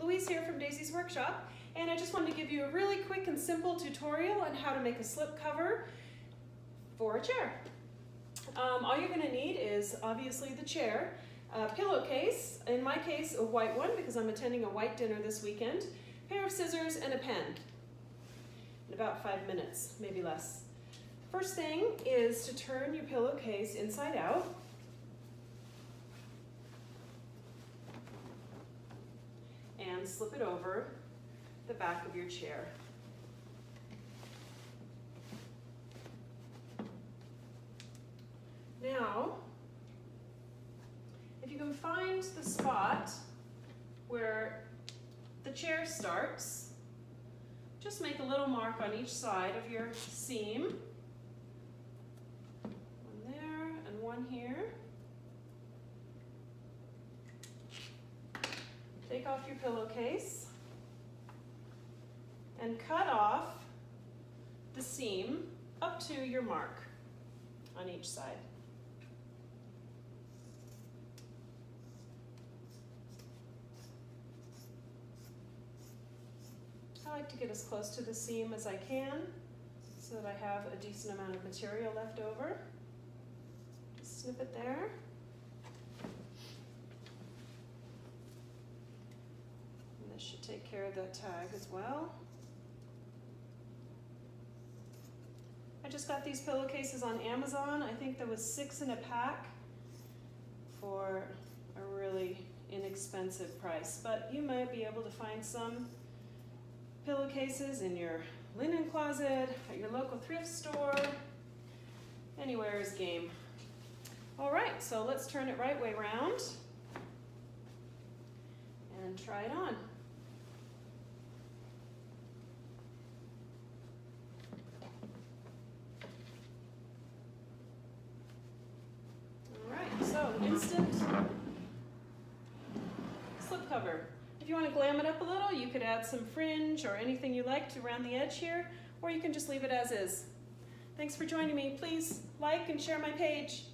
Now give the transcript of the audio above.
Louise here from Daisy's Workshop, and I just wanted to give you a really quick and simple tutorial on how to make a slip cover for a chair. All you're going to need is obviously the chair, a pillowcase, in my case a white one because I'm attending a white dinner this weekend, a pair of scissors, and a pen. In about 5 minutes, maybe less. First thing is to turn your pillowcase inside out. And slip it over the back of your chair. Now, if you can find the spot where the chair starts, just make a little mark on each side of your seam. One there and one here. Take off your pillowcase and cut off the seam up to your mark on each side. I like to get as close to the seam as I can so that I have a decent amount of material left over. Just snip it there. This should take care of that tag as well. I just got these pillowcases on Amazon. I think there was 6 in a pack for a really inexpensive price, but you might be able to find some pillowcases in your linen closet, at your local thrift store. Anywhere is game. All right, so let's turn it right way around and try it on. Instant slip cover. If you want to glam it up a little, you could add some fringe or anything you liked around the edge here, or you can just leave it as is. Thanks for joining me. Please like and share my page.